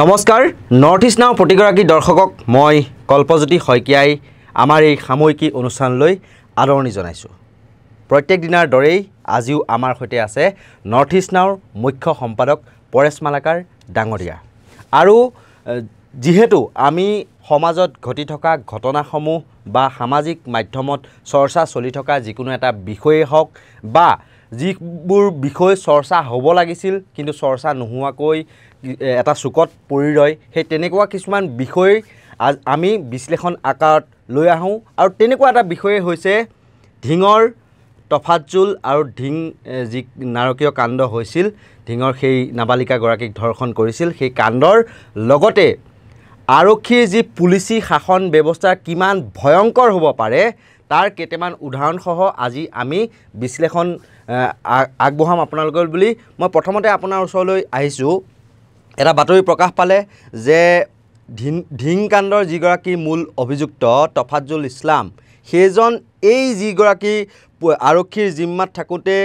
নমস্কাৰ north east নাও প্ৰতিগৰাকী দৰ্শকক মই কল্পজ্যোতি শইকীয়াই আমাৰ এই সাময়িকী অনুষ্ঠানলৈ আদৰণি জনাইছোঁ। প্ৰত্যেক দিনাৰ দৰেই আজিও আমাৰ সৈতে আছে নৰ্থ ইষ্ট নাওৰ মুখ্য সম্পাদক পৰেশ মালাকাৰ ডাঙৰীয়া। আৰু যিহেতু আমি সমাজত ঘটি থকা ঘটনাসমূহ বা সামাজিক মাধ্যমত চৰ্চা চলি থকা যিকোনো এটা বিষয়ে হওক বা যিবোৰ বিষয় চৰ্চা হ'ব লাগিছিল কিন্তু চৰ্চা নোহোৱাকৈ এটা চুকত পৰি ৰয়, সেই তেনেকুৱা কিছুমান বিষয় আমি বিশ্লেষণ আকাৰত লৈ আহোঁ। আৰু তেনেকুৱা এটা বিষয়ে হৈছে ঢিঙৰ তফাজ্জুল আৰু ঢিং যি নাৰকীয় কাণ্ড হৈছিল, ঢিঙৰ সেই নাবালিকাগৰাকীক ধৰ্ষণ কৰিছিল, সেই কাণ্ডৰ লগতে আৰক্ষীৰ যি পুলিচি শাসন ব্যৱস্থা কিমান ভয়ংকৰ হ'ব পাৰে তাৰ কেইটামান উদাহৰণসহ আজি আমি বিশ্লেষণ আগবঢ়াম আপোনালোকৰ বুলি মই প্ৰথমতে আপোনাৰ ওচৰলৈ আহিছোঁ। এটা বাতৰি প্ৰকাশ পালে যে ঢিং কাণ্ডৰ যিগৰাকী মূল অভিযুক্ত তফাজ্জুল ইছলাম, সেইজন এই যিগৰাকী আৰক্ষীৰ জিম্মাত থাকোঁতে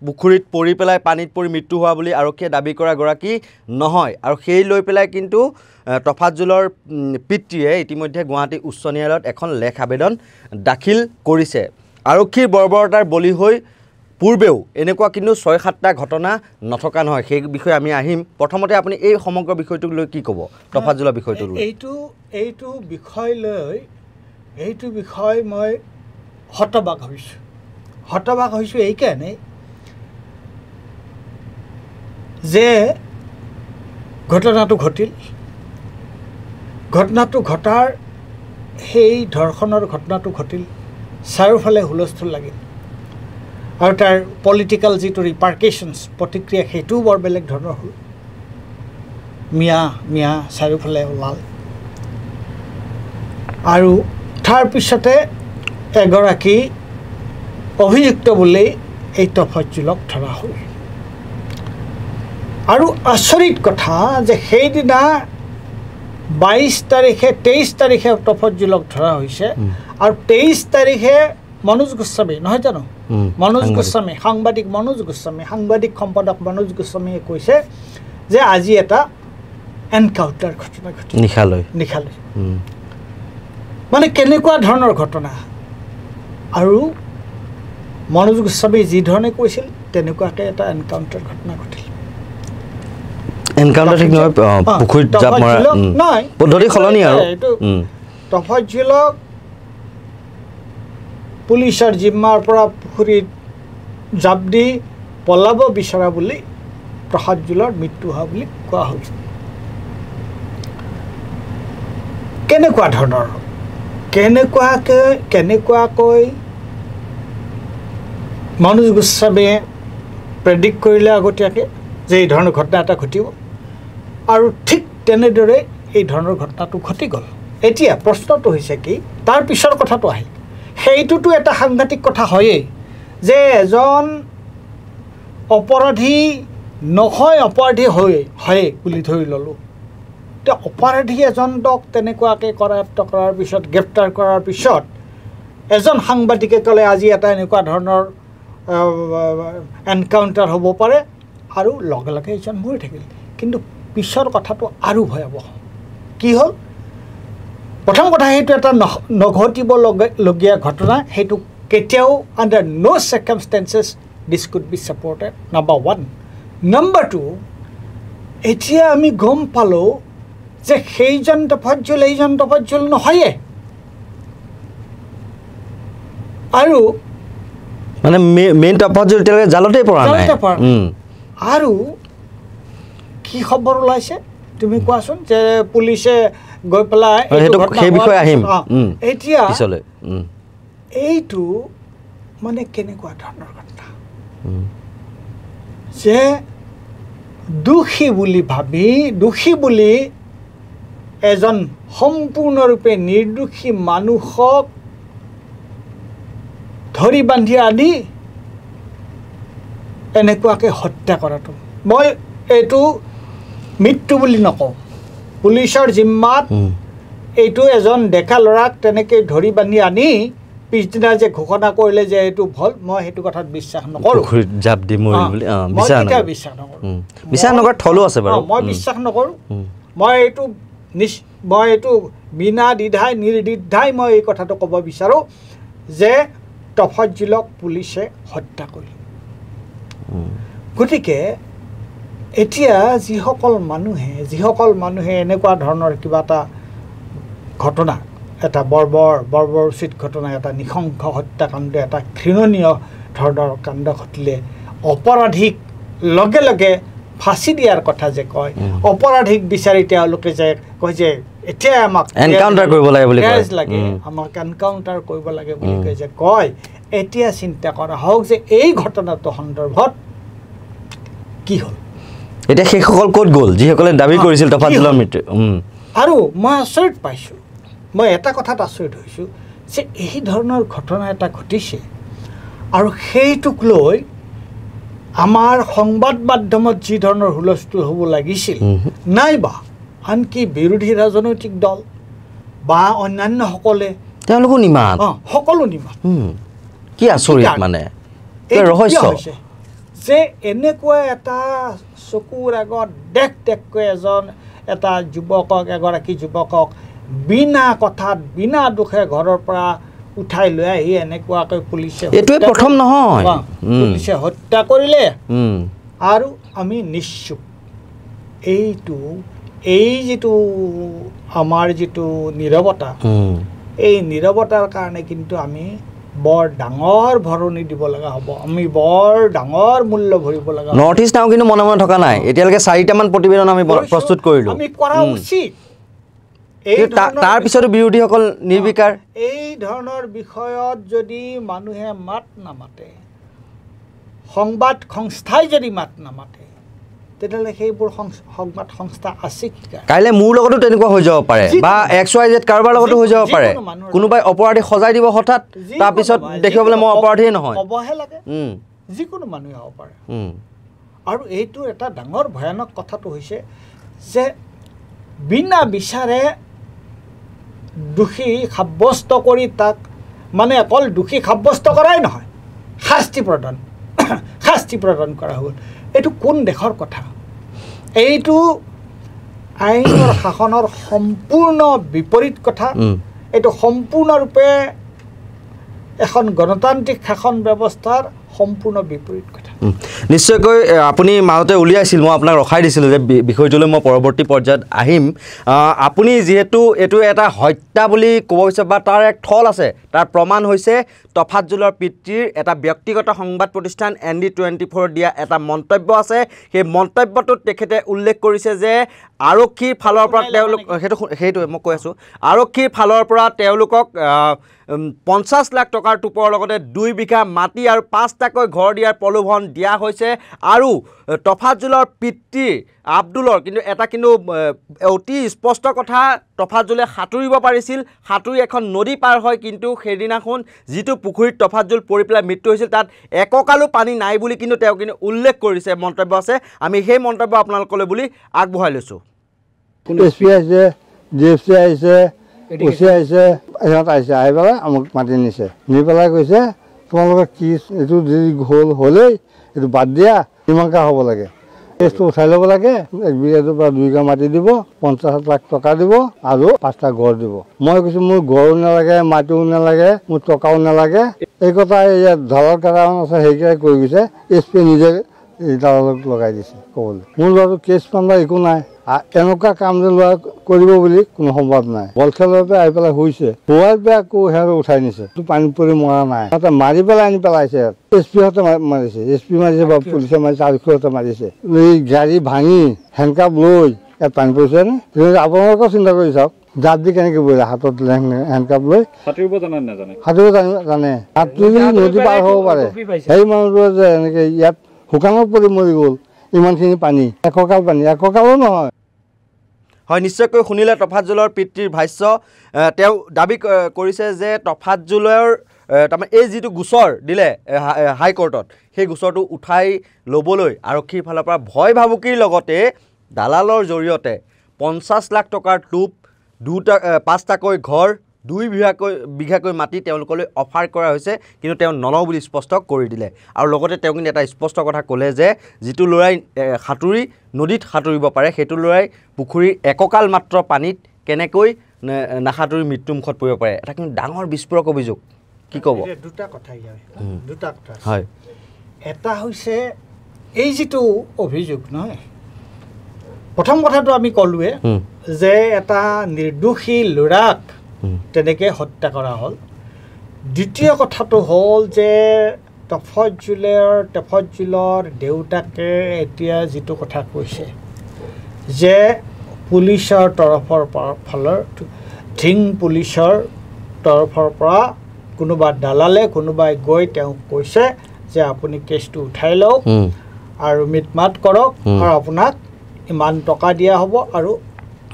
পুখুৰীত পৰি পেলাই পানীত পৰি মৃত্যু হোৱা বুলি আৰক্ষীয়ে দাবী কৰা গৰাকী নহয়। আৰু সেই লৈ পেলাই কিন্তু তফাজ্জুলৰ পিতৃয়ে ইতিমধ্যে গুৱাহাটী উচ্চ ন্যায়ালয়ত এখন লেখ আবেদন দাখিল কৰিছে। আৰক্ষীৰ বৰ্বৰতাৰ বলি হৈ পূৰ্বেও এনেকুৱা কিন্তু ৬-৭টা ঘটনা নথকা নহয়, সেই বিষয়ে আমি আহিম। প্ৰথমতে আপুনি এই সমগ্ৰ বিষয়টোক লৈ কি ক'ব, তফাজ্জুলৰ বিষয়টো লৈ? এইটো বিষয় মই হতবাক হৈছোঁ এইকাৰণে যে ঘটনাটো ঘটাৰ সেই ধৰ্ষণৰ ঘটনাটো ঘটিল, চাৰিওফালে হুলস্থুল লাগিল আৰু তাৰ পলিটিকেল যিটো ৰিপাৰ্কেশ্যনছ প্ৰতিক্ৰিয়া সেইটোও বৰ বেলেগ ধৰণৰ হ'ল। মিয়া চাৰিওফালে ওলাল আৰু তাৰপিছতে এগৰাকী অভিযুক্ত বুলি এই তফাজ্জুলক ধৰা হ'ল। আৰু আচৰিত কথা যে সেইদিনা 23 তাৰিখে তফাজ্জুলক ধৰা হৈছে আৰু 23 তাৰিখে মনোজ গোস্বামী, নহয় জানো, মনোজ গোস্বামী, সাংবাদিক মনোজ গোস্বামী, সাংবাদিক সম্পাদক মনোজ গোস্বামীয়ে কৈছে যে আজি এটা এনকাউণ্টাৰ ঘটনা ঘটিল নিশালৈ। মানে কেনেকুৱা ধৰণৰ ঘটনা? আৰু মনোজ গোস্বামী যি ধৰণে কৈছিল তেনেকুৱাকৈ এটা এনকাউণ্টাৰ ঘটনা ঘটিল। তফাজ্জুলক পুলিচৰ জিম্মাৰ পৰা পুখুৰীত জাপ দি পলাব বিচৰা বুলি তফাজ্জুলৰ মৃত্যু হোৱা বুলি কোৱা হ'ল। কেনেকুৱা ধৰণৰ, কেনেকুৱাকৈ মনোজ গোস্বামীয়ে প্ৰেডিক্ট কৰিলে আগতীয়াকৈ যে এই ধৰণৰ ঘটনা এটা ঘটিব আৰু ঠিক তেনেদৰে এই ধৰণৰ ঘটনাটো ঘটি গ'ল। এতিয়া প্ৰশ্নটো হৈছে কি, তাৰ পিছৰ কথাটো আহিল। সেইটোতো এটা সাংঘাতিক কথা হয়েই যে এজন অপৰাধী নহয়, অপৰাধী হয়ে বুলি ধৰি ল'লোঁ। এতিয়া অপৰাধী এজনক তেনেকুৱাকৈ কৰায়ত্ব কৰাৰ পিছত, গ্ৰেপ্তাৰ কৰাৰ পিছত এজন সাংবাদিকে ক'লে আজি এটা এনেকুৱা ধৰণৰ এনকাউণ্টাৰ হ'ব পাৰে আৰু লগে লগে এজন মৰি থাকিল। কিন্তু পিছৰ কথাটো আৰু ভয়াৱহ। কি হ'ল? প্ৰথম কথা, সেইটো এটা নঘটিবলগীয়া ঘটনা, সেইটো কেতিয়াও under no' circumstances this could be supported, number 1। Number 2, এতিয়া আমি গম পালোঁ যে সেইজন তফাজ্জুল নহয়ে। আৰু মানে মেইন তফাজ্জুল এতিয়ালৈকে জালতে পৰা নাই। আৰু কি খবৰ ওলাইছে তুমি কোৱাচোন, যে পুলিচে গৈ পেলাই সেই বিষয়ে আহিম এতিয়া। এইটো মানে কেনেকুৱা ধৰণৰ ঘটনা যে দোষী বুলি এজন সম্পূৰ্ণৰূপে নিৰ্দোষী মানুহক ধৰি বান্ধি আনি এনেকুৱাকৈ হত্যা কৰাটো, মই এইটো মৃত্যু বুলি নকওঁ। পুলিচৰ জিম্মাত এইটো এজন ডেকা ল'ৰাক তেনেকৈ ধৰি বান্ধি আনি পিছদিনা যে ঘোষণা কৰিলে যে এইটো ভুল, মই সেইটো কথাত বিশ্বাস নকৰোঁ। বিশ্বাস নকৰোঁ। মই এইটো বিনা দ্বিধাই নিৰ্দ্বিধাই মই এই কথাটো ক'ব বিচাৰোঁ যে তফাজ্জুলক পুলিচে হত্যা কৰিলে। গতিকে এতিয়া যিসকল মানুহে এনেকুৱা ধৰণৰ কিবা এটা ঘটনা, এটা বৰ্বৰোচিত ঘটনা, এটা নৃশংস হত্যাকাণ্ড, এটা ঘৃণনীয় ধৰণৰ কাণ্ড ঘটিলে অপৰাধীক লগে লগে ফাঁচি দিয়াৰ কথা যে কয়, অপৰাধীক বিচাৰি তেওঁলোকে যে কয় যে এতিয়া আমাক এনকাউণ্টাৰ কৰিব লাগে বুলি কয়, আমাক এনকাউণ্টাৰ কৰিব লাগে বুলি কয় যে কয়, এতিয়া চিন্তা কৰা হওক যে এই ঘটনাটো সন্দৰ্ভত কি হ'ল, এতিয়া সেইসকল ক'ত গ'ল যিসকলে দাবী কৰিছিল তফাজ্জুলৰ মৃত্যু। আৰু মই আচৰিত পাইছোঁ, মই এটা কথাত আচৰিত হৈছোঁ যে এই ধৰণৰ ঘটনা এটা ঘটিছে আৰু সেইটোক লৈ আমাৰ সংবাদ মাধ্যমত যি ধৰণৰ হুলস্থুল হ'ব লাগিছিল, নাইবা আনকি বিৰোধী ৰাজনৈতিক দল বা অন্যান্যসকলে তেওঁলোকো নিমাত, সকলো নিমাত। কি আচৰিত মানে ৰহস্য যে এনেকুৱা এটা চকুৰ আগত দেখকৈ এটা যুৱকক, এগৰাকী যুৱকক বিনা কথাত বিনা দুখে ঘৰৰ পৰা উঠাই লৈ আহি এনেকুৱাকৈ পুলিচে প্ৰথম নহয়, পুলিচে হত্যা কৰিলে আৰু আমি নিশ্চুপ। এই যিটো আমাৰ যিটো নীৰৱতা, এই নীৰৱতাৰ কাৰণে কিন্তু আমি বৰ ডাঙৰ ভৰণি দিব লগা হ'ব, আমি বৰ ডাঙৰ মূল্য ভৰিব লগা হ'ব। নৰ্থ ইষ্ট নাও কিন্তু মনে মনে থকা নাই, এতিয়ালৈকে 4টামান প্ৰতিবেদন আমি প্ৰস্তুত কৰিলোঁ, আমি কৰা উচিত। তাৰ পিছতো বিৰোধীসকল নিৰ্বিকাৰ। এই ধৰণৰ বিষয়ত যদি মানুহে মাত নামাতে, সংবাদ সংস্থাই যদি মাত নামাতে, তেতিয়াহ'লে সেইবোৰ সংবাদ সংস্থা আছে কি? কাইলৈ মোৰ লগতো তেনেকুৱা হৈ যাব পাৰে, বা XYZ কাৰোবাৰ লগতো হৈ যাব পাৰে, কোনোবাই অপৰাধী সজাই দিব হঠাৎ, তাৰপিছত দেখিব বোলে মই অপৰাধীয়ে নহয়, হ'বহে লাগে, যিকোনো মানুহে হ'ব পাৰে। আৰু এইটো এটা ডাঙৰ ভয়ানক কথাটো হৈছে যে বিনা বিচাৰে দোষী সাব্যস্ত কৰি তাক মানে অকল দোষী সাব্যস্ত কৰাই নহয়, শাস্তি প্ৰদান কৰা হ'ল। এইটো কোন দেশৰ কথা? এইটো আইনৰ শাসনৰ সম্পূৰ্ণ বিপৰীত কথা। এইটো সম্পূৰ্ণৰূপে এখন গণতান্ত্ৰিক শাসন ব্যৱস্থাৰ সম্পূৰ্ণ বিপৰীত কথা। নিশ্চয়কৈ আপুনি মাজতে উলিয়াইছিল, মই আপোনাক ৰখাই দিছিলোঁ যে বিষয়টোলৈ মই পৰৱৰ্তী পৰ্যায়ত আহিম। আপুনি যিহেতু এইটো এটা হত্যা বুলি ক'ব বিচাৰে বা তাৰ এক থল আছে, তাৰ প্ৰমাণ হৈছে তফাজ্জুলৰ পিতৃৰ এটা ব্যক্তিগত সংবাদ প্ৰতিষ্ঠান ND24 দিয়া এটা মন্তব্য আছে। সেই মন্তব্যটোত তেখেতে উল্লেখ কৰিছে যে আৰক্ষীৰ ফালৰ পৰা সেইটোৱে মই কৈ আছোঁ, আৰক্ষীৰ ফালৰ পৰা তেওঁলোকক 50 লাখ টকাৰ টোপৰ লগতে 2 বিঘা মাটি আৰু 5টাকৈ ঘৰ দিয়াৰ প্ৰলোভন দিয়া হৈছে। আৰু তফাজ্জুলৰ পিতৃ আব্দুলৰ কিন্তু অতি স্পষ্ট কথা, তফাজ্জুলে সাঁতুৰিব পাৰিছিল, সাঁতুৰি এখন নদী পাৰ হয়, কিন্তু সেইদিনাখন যিটো পুখুৰীত তফাজ্জুল পৰি পেলাই মৃত্যু হৈছিল তাত এককালো পানী নাই বুলি কিন্তু তেওঁ উল্লেখ কৰিছে, মন্তব্য আছে। আমি সেই মন্তব্য আপোনালোকলৈ বুলি আগবঢ়াই লৈছোঁ। SP আহিছে, DFC আহিছে, OC আহিছে, সিহঁত আহিছে, আহি পেলাই আমাক মাতি নিছে, নি পেলাই কৈছে তোমালোকে কি এইটো যদি হ'লেই এইটো বাদ দিয়া, কিমানকৈ হ'ব লাগে, কেছটো উঠাই ল'ব লাগে, 1 বিঘাটোৰ পৰা 2 বিঘা মাটি দিব, 50 লাখ টকা দিব আৰু 5টা ঘৰ দিব। মই কৈছোঁ মোৰ ঘৰো নালাগে, মাটিও নালাগে, মোৰ টকাও নালাগে। এই কথা ইয়াত ঢালৰ কেইটামান আছে, সেইকেইটাই কৈ গৈছে, SP নিজে দালালক লগাই দিছে ক'বলৈ। মোৰ ল'ৰাটো কেছ পাণ্ডা একো নাই, এনেকুৱা কাম যে ল'ৰা কৰিব বুলি কোনো সম্ভৱ নাই। বল খেলৰ পৰা আহি পেলাই শুইছে, শুৱাৰ পৰা আকৌ সিহঁতে উঠাই নিছে, পানীত পৰি মৰা নাই, সিহঁতে মাৰি পেলাই আনি পেলাইছে। SP হঁতে মাৰিছে, SP মাৰিছে বা পুলিচে মাৰিছে, আৰক্ষীহঁতে মাৰিছে। এই গাড়ী ভাঙি হেণ্ডকাপ লৈ ইয়াত পানী পৰিছে নে? আপোনালোকেও চিন্তা কৰি চাওক, জাপ দি কেনেকৈ পৰিলে, হাতত হেণ্ডকাপ লৈ। সাঁতুৰিব জানে, সাঁতুৰি নদী পাৰ হ'ব পাৰে। সেই মানুহটোৱে যে এনেকৈ ইয়াত শুকানত পৰি মৰি গ'ল, ইমানখিনি পানী, এককালো নহয়। হয়, নিশ্চয়কৈ শুনিলে তফাজ্জুলৰ পিতৃৰ ভাষ্য। তেওঁ দাবী কৰিছে যে তফাজ্জুলৰ তাৰমানে এই যিটো গোচৰ দিলে হাইকোৰ্টত, সেই গোচৰটো উঠাই ল'বলৈ আৰক্ষীৰ ফালৰ পৰা ভয় ভাবুকিৰ লগতে দালালৰ জৰিয়তে 50 লাখ টকাৰ টোপ, 5টাকৈ ঘৰ, 2 বিঘাকৈ মাটি তেওঁলোকলৈ অফাৰ কৰা হৈছে কিন্তু তেওঁ নলওঁ বুলি স্পষ্ট কৰি দিলে আৰু লগতে তেওঁ কিন্তু এটা স্পষ্ট কথা ক'লে যে যিটো ল'ৰাই সাঁতুৰি নদীত সাঁতুৰিব পাৰে সেইটো ল'ৰাই পুখুৰীৰ এককাল মাত্ৰ পানীত কেনেকৈ নাসাঁতুৰি মৃত্যুমুখত পৰিব পাৰে এটা কিন্তু ডাঙৰ বিস্ফোৰক অভিযোগ কি ক'ব দুটা কথা হয় এটা হৈছে এই যিটো অভিযোগ নহয় প্ৰথম কথাটো আমি ক'লোৱে যে এটা নিৰ্দোষী ল'ৰাক তেনেকৈ হত্যা কৰা হ'ল দ্বিতীয় কথাটো হ'ল যে তফজ্জুলৰ দেউতাকে এতিয়া যিটো কথা কৈছে যে পুলিচৰ তৰফৰ ফালৰ ধিং পুলিচৰ তৰফৰ পৰা কোনোবা দালালে কোনোবাই গৈ তেওঁক কৈছে যে আপুনি কেছটো উঠাই লওক আৰু মিটমাট কৰক আৰু আপোনাক ইমান টকা দিয়া হ'ব আৰু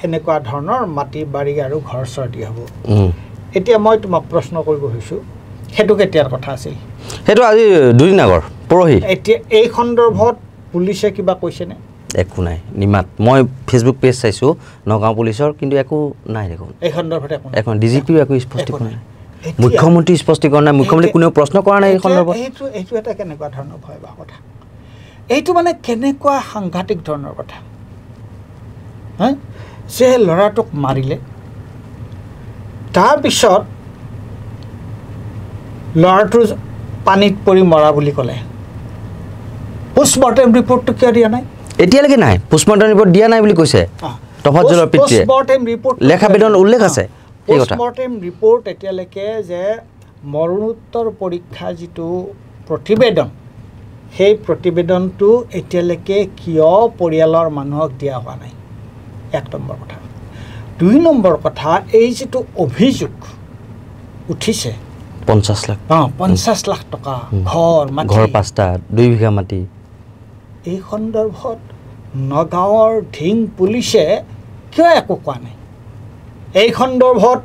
এনেকুৱা ধৰণৰ মাটি বাৰী আৰু ঘৰ চৰ দিয়া হ'ব এতিয়া মই তোমাক প্ৰশ্ন কৰিব খুজিছোঁ সেইটো কেতিয়াৰ কথা আছিল সেইটো আজি 2 দিন আগৰ পৰহি এতিয়া এই সন্দৰ্ভত পুলিচে কিবা কৈছেনে একো নাই নিমাত মই ফেচবুক পেজ চাইছোঁ নগাঁও পুলিচৰ কিন্তু একো নাই দেখোন এই সন্দৰ্ভত এখন ডিজিপিও একো স্পষ্টীকৰণ নাই মুখ্যমন্ত্ৰী স্পষ্টীকৰণ নাই মুখ্যমন্ত্ৰী কোনেও প্ৰশ্ন কৰা নাই এই সন্দৰ্ভত এইটো এটা কেনেকুৱা ধৰণৰ ভয়াৱহ কথা এইটো মানে কেনেকুৱা সাংঘাতিক ধৰণৰ কথা যে ল'ৰাটোক মাৰিলে তাৰপিছত ল'ৰাটো পানীত পৰি মৰা বুলি ক'লে পোষ্টমৰ্টেম ৰিপৰ্টটো কিয় দিয়া নাই এতিয়ালৈকে নাই পোষ্টমৰ্টেম ৰিপৰ্ট দিয়া নাই বুলি কৈছে তফজ্জুলৰ পিতৃয়ে পোষ্টমৰ্টেম ৰিপৰ্ট লেখা বেদন উল্লেখ আছে পোষ্টমৰ্টেম ৰিপৰ্ট এতিয়ালৈকে যে মৰণোত্তৰ পৰীক্ষা যিটো প্ৰতিবেদন সেই প্ৰতিবেদনটো এতিয়ালৈকে কিয় পৰিয়ালৰ মানুহক দিয়া হোৱা নাই 1 নম্বৰ কথা 2 নম্বৰ কথা এই যিটো অভিযোগ উঠিছে 50 লাখ 50 লাখ টকা ঘৰ 5টা 2 বিঘা মাটি এই সন্দৰ্ভত নগাঁৱৰ ধিং পুলিচে কিয় একো কোৱা নাই এই সন্দৰ্ভত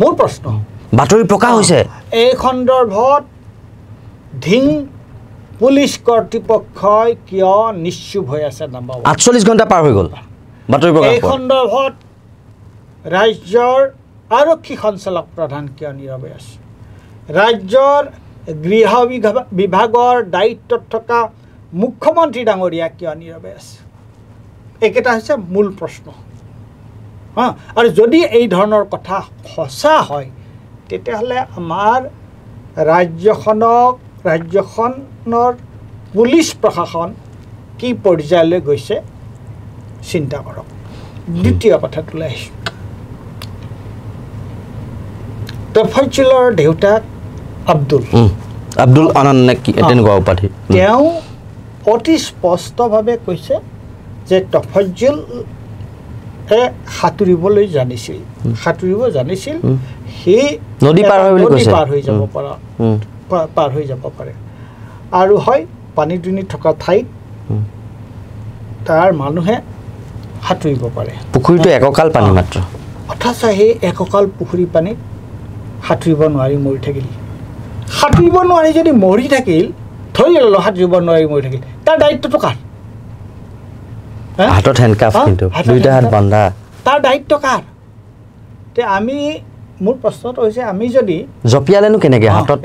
মোৰ প্ৰশ্ন বাতৰি প্ৰকাশ হৈছে এই সন্দৰ্ভত ধিং পুলিচ কৰ্তৃপক্ষই কিয় নিশ্চুপ হৈ আছে নম্বৰ 48 ঘণ্টা পাৰ হৈ গ'ল বাতৰি প্ৰকাশ এই সন্দৰ্ভত ৰাজ্যৰ আৰক্ষী সঞ্চালক প্ৰধান কিয় নীৰৱে আছে ৰাজ্যৰ গৃহ বিভাগৰ দায়িত্বত থকা মুখ্যমন্ত্ৰী ডাঙৰীয়া কিয় নীৰৱে আছে এইকেইটা হৈছে মূল প্ৰশ্ন আৰু যদি এই ধৰণৰ কথা সঁচা হয় তেতিয়াহ'লে আমাৰ ৰাজ্যখনৰ পুলিচ প্ৰশাসন কি পৰ্যায়লৈ গৈছে চিন্তা কৰক দ্বিতীয় কথাটোলৈ আহিছোঁ তফজ্জুলৰ দেউতাক আব্দুল আনন্দ তেনেকুৱা উপাধি তেওঁ অতি স্পষ্টভাৱে কৈছে যে তফজ্জুল সাঁতুৰিব জানিছিল সি নদী পাৰ হৈ যাব পাৰে আৰু হয় পানী দুনি থকা ঠাইত তাৰ মানুহে সাঁতুৰিব পাৰে পুখুৰীটো এককাল পানী মাত্ৰ অথচ সেই এককাল পুখুৰী পানীত সাঁতুৰিব নোৱাৰি মৰি থাকিল সাঁতুৰিব নোৱাৰি যদি মৰি থাকিল ধৰি ল'লোঁ সাঁতুৰিব নোৱাৰি মৰি থাকিল তাৰ দায়িত্বটো কাৰ হাতত হেণ্ডকাফ কিন্তু দুইটা হাত বন্ধা তাৰ দায়িত্ব কাৰ তে আমি মোৰ প্ৰশ্নটো হৈছে আমি যদি জপিয়ালেনো কেনেকৈ হাতত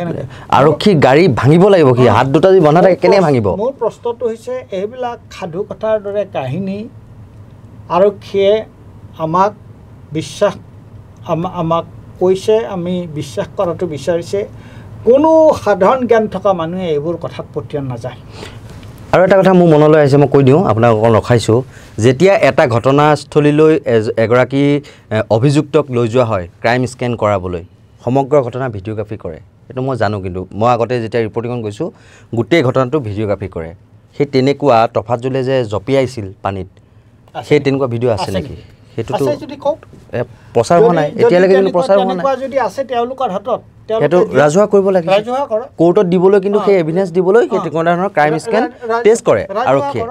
আৰক্ষী গাড়ী ভাঙিব লাগিব কি হাত দুটা যদি বন্ধা থাকে কেনেকৈ ভাঙিব মোৰ প্ৰশ্নটো হৈছে এইবিলাক সাধু কথাৰ দৰে কাহিনী আৰক্ষীয়ে আমাক কৈছে আমি বিশ্বাস কৰাটো বিচাৰিছে কোনো সাধাৰণ জ্ঞান থকা মানুহে এইবোৰ কথাত পতিয়ন নাযায় আৰু এটা কথা মোৰ মনলৈ আহিছে মই কৈ দিওঁ আপোনাক অকণ ৰখাইছোঁ যেতিয়া এটা ঘটনাস্থলীলৈ এগৰাকী অভিযুক্তক লৈ যোৱা হয় ক্ৰাইম স্কেন কৰাবলৈ সমগ্ৰ ঘটনা ভিডিঅ'গ্ৰাফি কৰে এইটো মই জানো কিন্তু মই আগতে যেতিয়া ৰিপৰ্টিঙত গৈছোঁ গোটেই ঘটনাটো ভিডিঅ'গ্ৰাফি কৰে সেই তেনেকুৱা তফজ্জুলে যে জঁপিয়াইছিল পানীত সেই তেনেকুৱা ভিডিঅ' আছে নেকি সেইটোতো প্ৰচাৰ হোৱা নাই এতিয়ালৈকে কিন্তু প্ৰচাৰ হোৱা নাই যদি আছে তেওঁলোকৰ হাতত সেইটো ৰাজহুৱা কৰিব লাগে কোৰ্টত দিবলৈ কিন্তু সেই এভিডেন্স দিবলৈ সেই ধৰণৰ ক্ৰাইম স্কেন টেষ্ট কৰে আৰক্ষীয়ে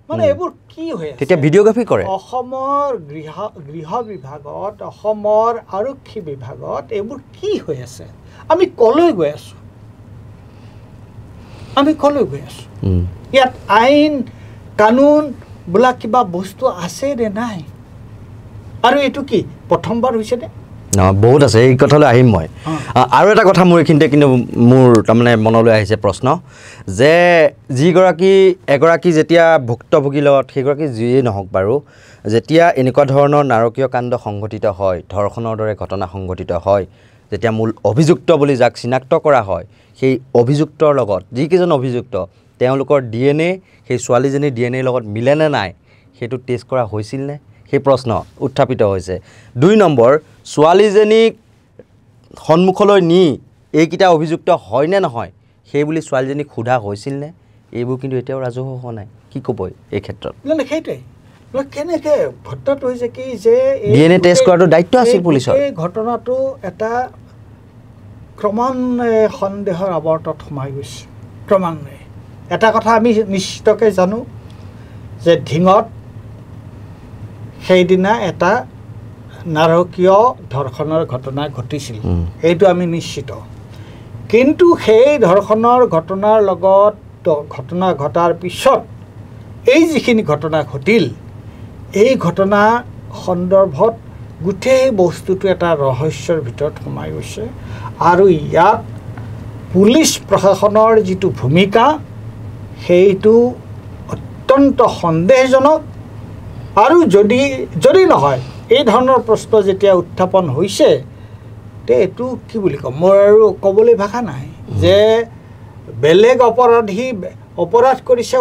মানে এইবোৰ কি হৈ আছে তেতিয়া ভিডিঅ'গ্ৰাফি কৰে অসমৰ গৃহ বিভাগত অসমৰ আৰক্ষী বিভাগত এইবোৰ কি হৈ আছে আমি কলৈ গৈ আছোঁ ইয়াত আইন কানুন বোলা কিবা বস্তু আছে নে নাই আৰু এইটো কি প্ৰথমবাৰ হৈছে নে বহুত আছে, এই কথালৈ আহিম মই। আৰু এটা কথা মোৰ এইখিনিতে কিন্তু মোৰ তাৰমানে মনলৈ আহিছে প্ৰশ্ন, যে এগৰাকী যেতিয়া ভুক্তভোগীৰ লগত, সেইগৰাকী যিয়েই নহওক বাৰু, যেতিয়া এনেকুৱা ধৰণৰ নাৰকীয় কাণ্ড সংঘটিত হয়, ধৰ্ষণৰ দৰে ঘটনা সংঘটিত হয়, যেতিয়া মূল অভিযুক্ত বুলি যাক চিনাক্ত কৰা হয়, সেই অভিযুক্তৰ লগত যিকেইজন অভিযুক্ত তেওঁলোকৰ DNA সেই ছোৱালীজনীৰ DNA লগত মিলেনে নাই সেইটো টেষ্ট কৰা হৈছিল নে, সেই প্ৰশ্ন উত্থাপিত হৈছে। 2 নম্বৰ, ছোৱালীজনীক সন্মুখলৈ নি এইকেইটা অভিযুক্ত হয় নে নহয় সেই বুলি ছোৱালীজনীক সোধা হৈছিল নে, এইবোৰ কিন্তু এতিয়াও ৰাজহুৱা হোৱা নাই। কি ক'ব এই ক্ষেত্ৰত? সেইটোৱে কেনেকৈ ঘটনাটো হৈছে কি যে DNA টেষ্ট কৰাটো দায়িত্ব আছিল পুলিচৰ। এই ঘটনাটো এটা ক্ৰমান্বয়ে সন্দেহৰ আৱৰ্তত সোমাই গৈছে। ক্ৰমান্বয়ে এটা কথা আমি নিশ্চিতকৈ জানো যে ঢিঙত সেইদিনা এটা নাৰকীয় ধৰ্ষণৰ ঘটনা ঘটিছিল, এইটো আমি নিশ্চিত। কিন্তু সেই ধৰ্ষণৰ ঘটনাৰ লগত ঘটনা ঘটাৰ পিছত এই যিখিনি ঘটনা ঘটিল, এই ঘটনা সন্দৰ্ভত গোটেই বস্তুটো এটা ৰহস্যৰ ভিতৰত সোমাই গৈছে। আৰু ইয়াত পুলিচ প্ৰশাসনৰ যিটো ভূমিকা সেইটো অত্যন্ত সন্দেহজনক। আৰু যদি নহয় এই ধৰণৰ প্ৰশ্ন যেতিয়া উত্থাপন হৈছে, তে এইটো কি বুলি ক'ম, মোৰ আৰু ক'বলৈ ভাষা নাই যে বেলেগ অপৰাধী অপৰাধ কৰিছে,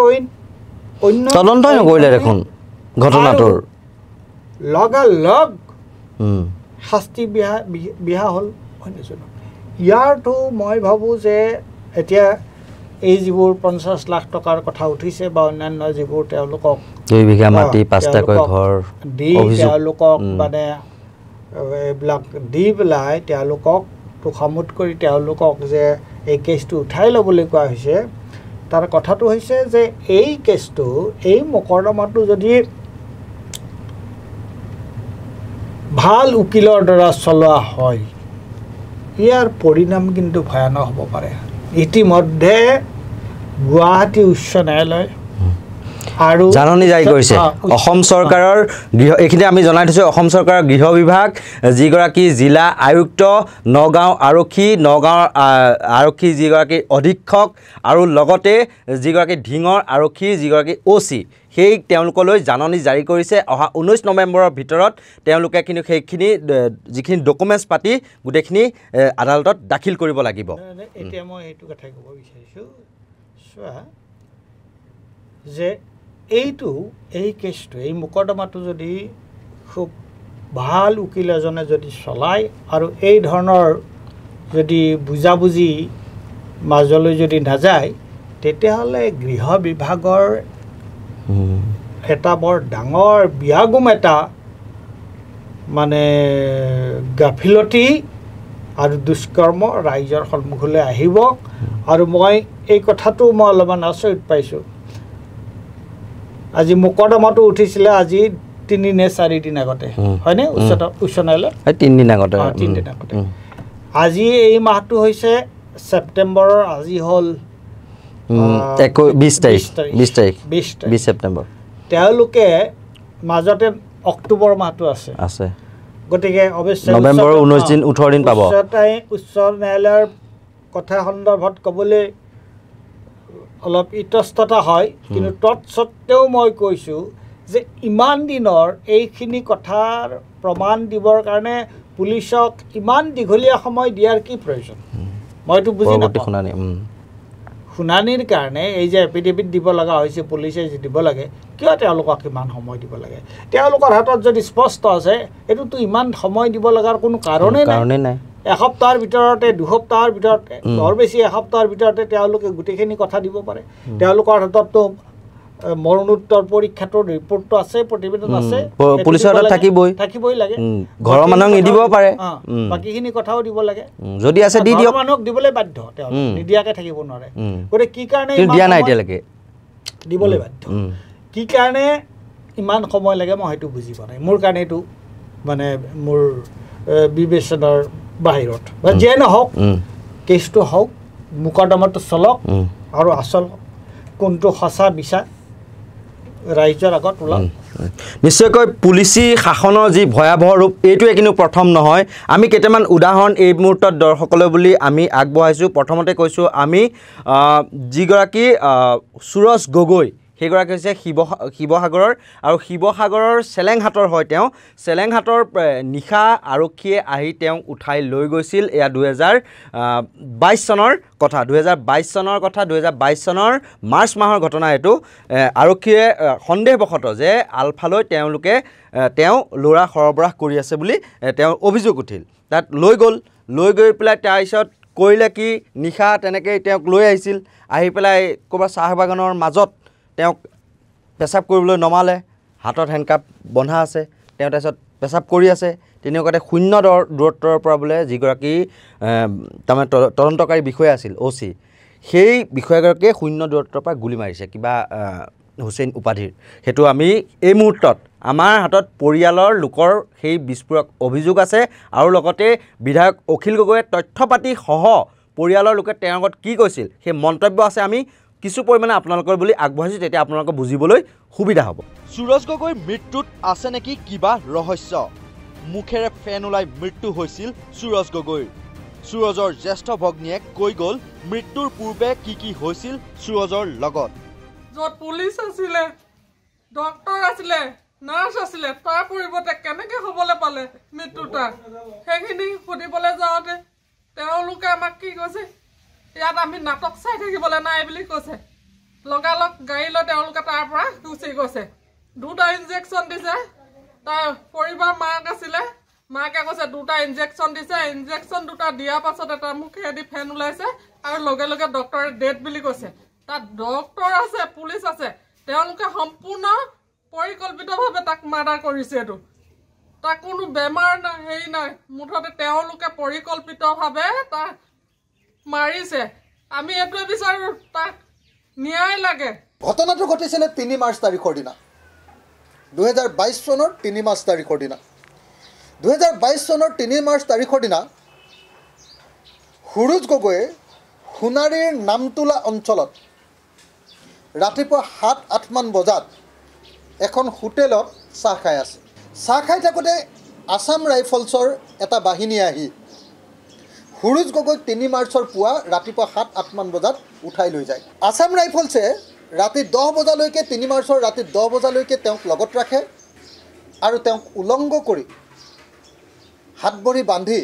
অন্য তদন্তই নকৰিলে দেখোন ঘটনাটোৰ, লগালগ শাস্তি বিহা হ'ল অন্যজনক। ইয়াৰতো মই ভাবোঁ যে এতিয়া এই যিবোৰ 50 লাখ টকাৰ কথা উঠিছে বা অন্যান্য যিবোৰ তেওঁলোকক 2 বিঘা মাটি 5টাকৈ ঘৰ দি তেওঁলোকক মানে এইবিলাক দি পেলাই তেওঁলোকক তোষামোদ কৰি তেওঁলোকক যে এই কেছটো উঠাই ল'বলৈ কোৱা হৈছে, তাৰ কথাটো হৈছে যে এই কেছটো, এই মোকৰ্দমাটো যদি ভাল উকিলৰ দ্বাৰা চলোৱা হয়, ইয়াৰ পৰিণাম কিন্তু ভয়ানক হ'ব পাৰে। ইতিমধ্যে গুৱাহাটী উচ্চ ন্যায়ালয় আৰু জাননী জাৰি কৰিছে অসম চৰকাৰৰ এইখিনি আমি জনাই থৈছোঁ। অসম চৰকাৰৰ গৃহ বিভাগ, যিগৰাকী জিলা আয়ুক্ত, নগাঁও আৰক্ষী যিগৰাকী অধীক্ষক, আৰু লগতে যিগৰাকী ঢিঙৰ আৰক্ষী যিগৰাকী OC, সেই তেওঁলোকলৈ জাননী জাৰি কৰিছে। অহা 19 নৱেম্বৰৰ ভিতৰত তেওঁলোকে কিন্তু সেইখিনি যিখিনি ডকুমেণ্টছ পাতি গোটেইখিনি আদালতত দাখিল কৰিব লাগিব। এতিয়া মই এইটো কথাই ক'ব বিচাৰিছোঁ, চোৱা যে এই কেছটো, এই মোকৰ্দমাটো যদি খুব ভাল উকিল এজনে যদি চলায় আৰু এই ধৰণৰ যদি বুজাবুজি মাজলৈ যদি নাযায়, তেতিয়াহ'লে গৃহ বিভাগৰ এটা বৰ ডাঙৰ বিয়াগুম এটা মানে গাফিলতি আৰু দুষ্কৰ্ম ৰাইজৰ সন্মুখলৈ আহিব। আৰু মই এই কথাটো অলপমান আচৰিত পাইছোঁ। আজি মোকৰ্দমাটো উঠিছিলে আজি 3 নে 4 দিন আগতে, হয়নে? উচ্চ ন্যায়ালয়ত 3 দিন আগতে। আজি এই মাহটো হৈছে ছেপ্টেম্বৰৰ, আজি হ'ল 20 ছেপ্টেম্বৰ। তেওঁলোকে মাজতে অক্টোবৰ মাহটো আছে, গতিকে অৱশ্যে নৱেম্বৰৰ 18 দিন পাব। উচ্চ ন্যায়ালয়ৰ কথা সন্দৰ্ভত ক'বলৈ অলপ ইতস্ততা হয়, কিন্তু তৎসত্ত্বেও মই কৈছোঁ যে ইমান দিনৰ এইখিনি কথাৰ প্ৰমাণ দিবৰ কাৰণে পুলিচক ইমান দীঘলীয়া সময় দিয়াৰ কি প্ৰয়োজন? মইতো বুজি নাপাওঁ। শুনানিৰ কাৰণে এই যে এফিডেভিট দিব লগা হৈছে, পুলিচে যি দিব লাগে, কিয় তেওঁলোকক ইমান সময় দিব লাগে? তেওঁলোকৰ হাতত যদি স্পষ্ট আছে, এইটোতো ইমান সময় দিব লগাৰ কোনো কাৰণেই নাই। এসপ্তাহৰ ভিতৰতে, 2 সপ্তাহৰ ভিতৰতে, বৰ বেছি এসপ্তাহৰ ভিতৰতে তেওঁলোকে গোটেইখিনি কথা দিব পাৰে। তেওঁলোকৰ হাতততো মৰণোত্তৰ পৰীক্ষাটোৰ ৰিপৰ্টটো আছে, প্ৰতিবেদন আছে, পুলিচৰ হাতত থাকিবই লাগে। ঘৰৰ মানুহক নিদিব পাৰে, বাকীখিনি কথাও দিব লাগে। যদি আছে দি দিয়ক, মানুহক দিবলৈ বাধ্য, তেওঁলোক নিদিয়াকৈ থাকিব নোৱাৰে। গতিকে কি কাৰণে দিয়া নাই এতিয়ালৈকে, দিবলৈ বাধ্য। কি কাৰণে ইমান সময় লাগে মই সেইটো বুজি পোৱা নাই। মোৰ কাৰণে এইটো মানে মোৰ বিবেচনাৰ বাহিৰত। বা যিয়ে নহওক, কেছটো হওক, মোকৰ্দমাটো চলক, আৰু আচল কোনটো সঁচা মিছা ৰাইজৰ আগত ওলাম নিশ্চয়কৈ পুলিচি শাসনৰ যি ভয়াৱহ ৰূপ এইটোৱে কিন্তু প্ৰথম নহয় আমি কেইটামান উদাহৰণ এই মুহূৰ্তত দৰ্শকলৈ বুলি আমি আগবঢ়াইছোঁ প্ৰথমতে কৈছোঁ আমি যিগৰাকী সুৰজ গগৈ সেইগৰাকী হৈছে শিৱসাগৰৰ আৰু শিৱসাগৰৰ চেলেংহাটৰ হয় তেওঁ চেলেংহাটৰ নিশা আৰক্ষীয়ে আহি তেওঁক উঠাই লৈ গৈছিল এয়া 2022 চনৰ কথা 2022 চনৰ মাৰ্চ মাহৰ ঘটনা এইটো আৰক্ষীয়ে সন্দেহবশতঃ যে আলফালৈ তেওঁলোকে তেওঁ ল'ৰা সৰবৰাহ কৰি আছে বুলি তেওঁৰ অভিযোগ উঠিল তাত লৈ গৈ পেলাই তাৰপিছত কৰিলে কি নিশা তেনেকৈ তেওঁক লৈ আহিছিল আহি পেলাই ক'ৰবাত চাহ বাগানৰ মাজত তেওঁক পেচাব কৰিবলৈ নমালে হাতত হেণ্ডকাপ বন্ধা আছে তেওঁ তাৰপিছত পেচাব কৰি আছে তেনেকুৱাতে শূন্য দূৰত্বৰ পৰা বোলে যিগৰাকী তাৰমানে তদন্তকাৰী বিষয়া আছিল OC সেই বিষয়াগৰাকীয়ে শূন্য দূৰত্বৰ পৰা গুলি মাৰিছে কিবা হুছেইন উপাধিৰ সেইটো আমি এই মুহূৰ্তত আমাৰ হাতত পৰিয়ালৰ লোকৰ সেই বিস্ফোৰক অভিযোগ আছে আৰু লগতে বিধায়ক অখিল গগৈয়ে তথ্য পাতি সহ পৰিয়ালৰ লোকে তেওঁৰ আগত কি কৈছিল সেই মন্তব্য আছে আমি কিছু পৰিমাণে আপোনালোকৰ বুলি আগবঢ়াইছোঁ তেতিয়া আপোনালোকে বুজিবলৈ সুবিধা হ'ব সুৰজ গগৈৰ মৃত্যুত আছে নেকি কিবা ৰহস্য মুখেৰে ফেন ওলাই মৃত্যু হৈছিল সুৰজ গগৈৰ সুৰজৰ জ্যেষ্ঠ ভগ্নীয়ে কৈ গ'ল মৃত্যুৰ পূৰ্বে কি হৈছিল সুৰজৰ লগত য'ত পুলিচ আছিলে ডক্টৰ আছিলে নাৰ্ছ আছিলে তাৰ পৰিৱৰ্তে কেনেকৈ হ'বলৈ পালে মৃত্যুটা সেইখিনি সুধিবলৈ যাওঁতে তেওঁলোকে আমাক কি কৈছে ইয়াত আমি নাটক চাই থাকিবলৈ নাই বুলি কৈছে লগালগ গাড়ী লৈ তেওঁলোকে তাৰ পৰা গুচি গৈছে দুটা ইনজেকশ্যন দিছে তাৰ পৰিবাৰ মাক আছিলে মাকে কৈছে দুটা ইনজেকশ্যন দিছে ইনজেকশ্যন দুটা দিয়াৰ পাছত এটা মুখেদি ফেন ওলাইছে আৰু লগে লগে ডক্টৰে ডেড বুলি কৈছে তাত ডক্টৰ আছে পুলিচ আছে তেওঁলোকে সম্পূৰ্ণ পৰিকল্পিতভাৱে তাক মাৰ্ডাৰ কৰিছে এইটো তাক কোনো বেমাৰ নাই হেৰি নাই মুঠতে তেওঁলোকে পৰিকল্পিতভাৱে তাক মাৰিছে আমি এইটোৱে বিচাৰোঁ তাক ন্যায় লাগে ঘটনাটো ঘটিছিলে 3 মাৰ্চ তাৰিখৰ দিনা 2022 চনৰ 3 মাৰ্চ তাৰিখৰ দিনা 2022 চনৰ 3 মাৰ্চ তাৰিখৰ দিনা সুৰজ গগৈয়ে সোণাৰীৰ নামতোলা অঞ্চলত ৰাতিপুৱা 7-8 মান বজাত এখন হোটেলত চাহ খাই আছে চাহ খাই থাকোঁতে আসাম ৰাইফলছৰ এটা বাহিনী আহি সুৰজ গগৈক 3 মাৰ্চৰ পুৱা ৰাতিপুৱা 7-8 মান বজাত উঠাই লৈ যায় আসাম ৰাইফলছে ৰাতি 10 বজালৈকে 3 মাৰ্চৰ ৰাতি 10 বজালৈকে তেওঁক লগত ৰাখে আৰু তেওঁক উলংঘ কৰি হাত ভৰি বান্ধি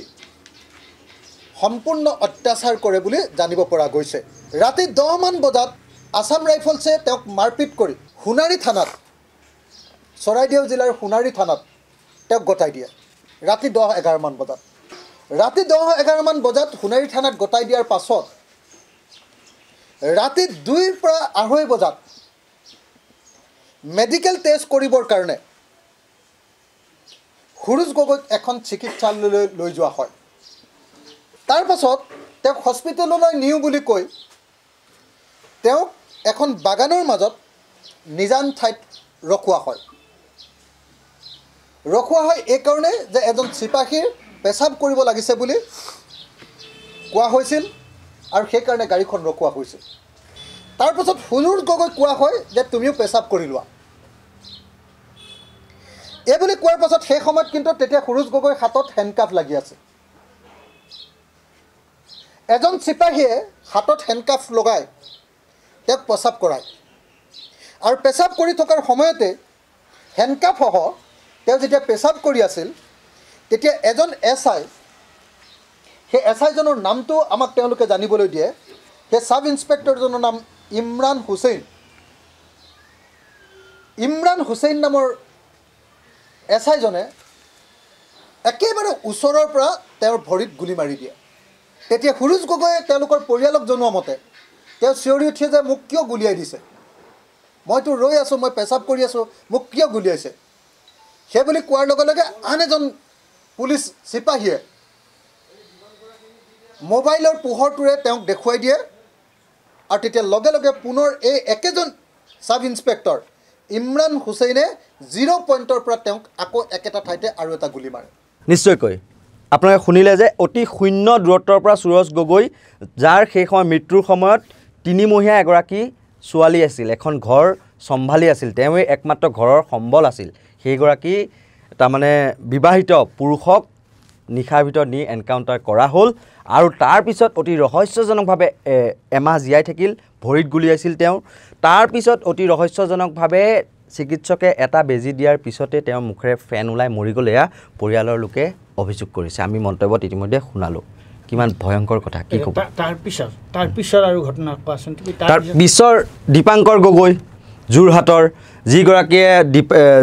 সম্পূৰ্ণ অত্যাচাৰ কৰে বুলি জানিব পৰা গৈছে ৰাতি 10 মান বজাত আসাম ৰাইফলছে তেওঁক মাৰপিট কৰি সোণাৰী থানাত চৰাইদেউ জিলাৰ সোণাৰী থানাত তেওঁক গতাই দিয়ে ৰাতি 10-11 মান বজাত ৰাতি 10-11 মান বজাত সোণাৰী থানাত গতাই দিয়াৰ পাছত ৰাতি 2 পৰা 2:30 বজাত মেডিকেল টেষ্ট কৰিবৰ কাৰণে সুৰজ গগৈক এখন চিকিৎসালয়লৈ লৈ যোৱা হয় তাৰ পাছত তেওঁক হস্পিটেললৈ নিওঁ বুলি কৈ তেওঁক এখন বাগানৰ মাজত নিজান ঠাইত ৰখোৱা হয় এই কাৰণে যে এজন চিপাহীৰ পেচাব কৰিব লাগিছে বুলি কোৱা হৈছিল আৰু সেই কাৰণে গাড়ীখন ৰখোৱা হৈছিল তাৰ পাছত সুৰজ গগৈক কোৱা হয় যে তুমিও পেচাব কৰি লোৱা এই বুলি কোৱাৰ পাছত সেই সময়ত কিন্তু তেতিয়া সুৰজ গগৈৰ হাতত হেণ্ডকাফ লাগি আছে এজন চিপাহীয়ে হাতত হেণ্ডকাফ লগাই তেওঁক পেচাব কৰায় আৰু পেচাব কৰি থকাৰ সময়তে হেণ্ডকাফসহ তেওঁ যেতিয়া পেচাব কৰি আছিল তেতিয়া এজন SI সেই SIজনৰ নামটো আমাক তেওঁলোকে জানিবলৈ দিয়ে সেই সাব ইন্সপেক্টৰজনৰ নাম ইমৰান হুছেইন নামৰ SIজনে একেবাৰে ওচৰৰ পৰা তেওঁৰ ভৰিত গুলি মাৰি দিয়ে তেতিয়া সুৰজ গগৈয়ে তেওঁলোকৰ পৰিয়ালক জনোৱা মতে তেওঁ চিঞৰি উঠে যে মোক কিয় গুলিয়াই দিছে মইতো ৰৈ আছোঁ মই পেচাব কৰি আছোঁ মোক কিয় গুলিয়াইছে সেই বুলি কোৱাৰ লগে লগে আন এজন পুলিচ চিপাহীয়ে মোবাইলৰ পোহৰটোৰে তেওঁক দেখুৱাই দিয়ে আৰু তেতিয়া লগে লগে পুনৰ এই একেজন সাব ইন্সপেক্টৰ ইমৰান হুছেইনে 0 পইণ্টৰ পৰা তেওঁক আকৌ একেটা ঠাইতে আৰু এটা গুলি মাৰে নিশ্চয়কৈ আপোনালোকে শুনিলে যে অতি শূন্য দূৰত্বৰ পৰা সুৰজ গগৈ যাৰ সেই সময় মৃত্যুৰ সময়ত 3 মহীয়া এগৰাকী ছোৱালী আছিল এখন ঘৰ চম্ভালি আছিল, তেওঁৱেই একমাত্ৰ ঘৰৰ সম্বল আছিল, সেইগৰাকী তাৰমানে বিবাহিত পুৰুষক নিশাৰ ভিতৰত নি এনকাউণ্টাৰ কৰা হ'ল আৰু তাৰপিছত অতি ৰহস্যজনকভাৱে এমাহ জীয়াই থাকিল, ভৰিত গুলিয়াইছিল তেওঁ। তাৰপিছত অতি ৰহস্যজনকভাৱে চিকিৎসকে এটা বেজী দিয়াৰ পিছতে তেওঁৰ মুখেৰে ফেন ওলাই মৰি গ'ল। এয়া পৰিয়ালৰ লোকে অভিযোগ কৰিছে, আমি মন্তব্যত ইতিমধ্যে শুনালোঁ। কিমান ভয়ংকৰ কথা, কি ক'ব? তাৰপিছত আৰু ঘটনা কোৱাচোন। তাৰপিছৰ দীপাংকৰ গগৈ যোৰহাটৰ, যিগৰাকীয়ে